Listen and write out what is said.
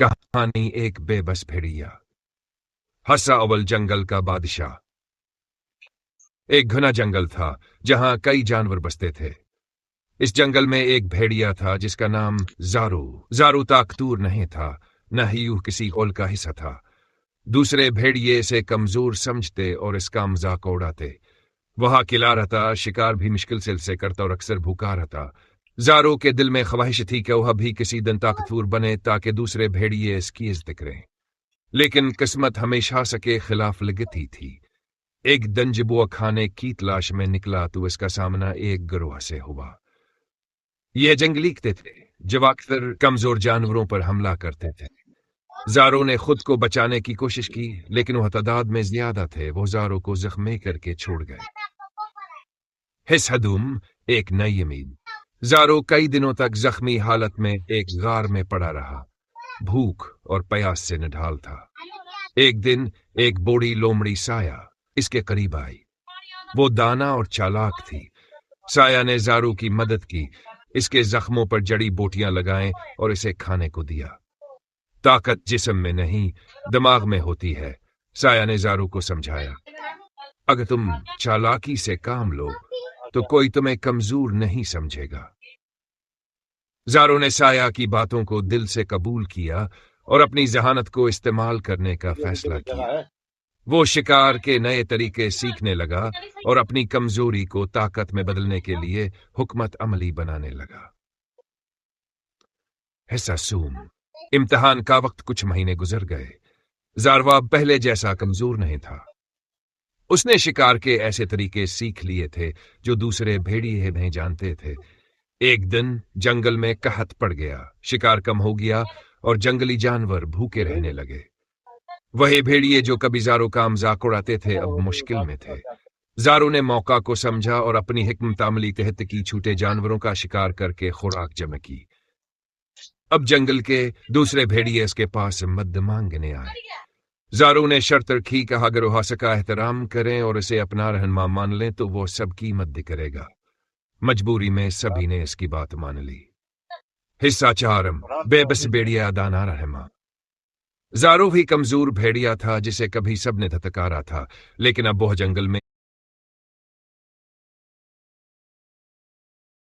कहानी एक बेबस भेड़िया। हसा अव्वल जंगल का बादशाह। एक घना जंगल था जहां कई जानवर बसते थे। इस जंगल में एक भेड़िया था जिसका नाम ज़ारू। ज़ारू ताकतूर नहीं था, न ही यूं किसी कौल का हिस्सा था। दूसरे भेड़िए इसे कमजोर समझते और इसका मजाक उड़ाते। वह अकेला रहता, शिकार भी मुश्किल से करता और अक्सर भूखा रहता। ज़ारू के दिल में ख्वाहिश थी कि वह भी किसी दिन ताकतवर बने ताकि दूसरे भेड़िए इसकी इज्जत करें। लेकिन किस्मत हमेशा सके खिलाफ लगती थी। एक दिन जब वो खाने की तलाश में निकला तो इसका सामना एक गिरोह से हुआ। यह जंगली थे जो अक्सर कमजोर जानवरों पर हमला करते थे। ज़ारू ने खुद को बचाने की कोशिश की, लेकिन वह तादाद में ज्यादा थे। वो ज़ारू को जख्मी करके छोड़ गए। हिस हदूम, एक नई उम्मीद। ज़ारू कई दिनों तक जख्मी हालत में एक गार में पड़ा रहा, भूख और प्यास से निढाल था। एक दिन एक बूढ़ी लोमड़ी साया इसके करीब आई। वो दाना और चालाक थी। साया ने ज़ारू की मदद की, इसके जख्मों पर जड़ी बूटियां लगाएं और इसे खाने को दिया। ताकत जिस्म में नहीं, दिमाग में होती है, साया ने ज़ारू को समझाया। अगर तुम चालाकी से काम लो तो कोई तुम्हें कमजोर नहीं समझेगा। ज़ारू ने साया की बातों को दिल से कबूल किया और अपनी जहानत को इस्तेमाल करने का फैसला किया। वो शिकार के नए तरीके सीखने लगा और अपनी कमजोरी को ताकत में बदलने के लिए हुकमत अमली बनाने लगा। हिस्सासूम, इम्तिहान का वक्त कुछ महीने गुजर गए। ज़ारवा पहले जैसा कमजोर नहीं था। उसने शिकार के ऐसे तरीके सीख लिए थे जो दूसरे भेड़िए नहीं जानते थे। एक दिन जंगल में कहत पड़ गया, शिकार कम हो गया और जंगली जानवर भूखे रहने लगे। वही भेड़िए जो कभी ज़ारू का मजाक उड़ाते थे अब मुश्किल में थे। ज़ारू ने मौका को समझा और अपनी हिकमत अमली तहत की छूटे जानवरों का शिकार करके खुराक जमा की। अब जंगल के दूसरे भेड़िए इसके पास मदद मांगने आए। ज़ारू ने शर्त रखी कि अगर वह का एहतराम करें और इसे अपना रहनुमा मान लें तो वो सबकी मदद करेगा। मजबूरी में सभी ने इसकी बात मान ली। हिस्सा चारम, बेबस भेड़िया दाना रहमा। ज़ारू भी कमजोर भेड़िया था जिसे कभी सबने धतकारा था, लेकिन अब वह जंगल में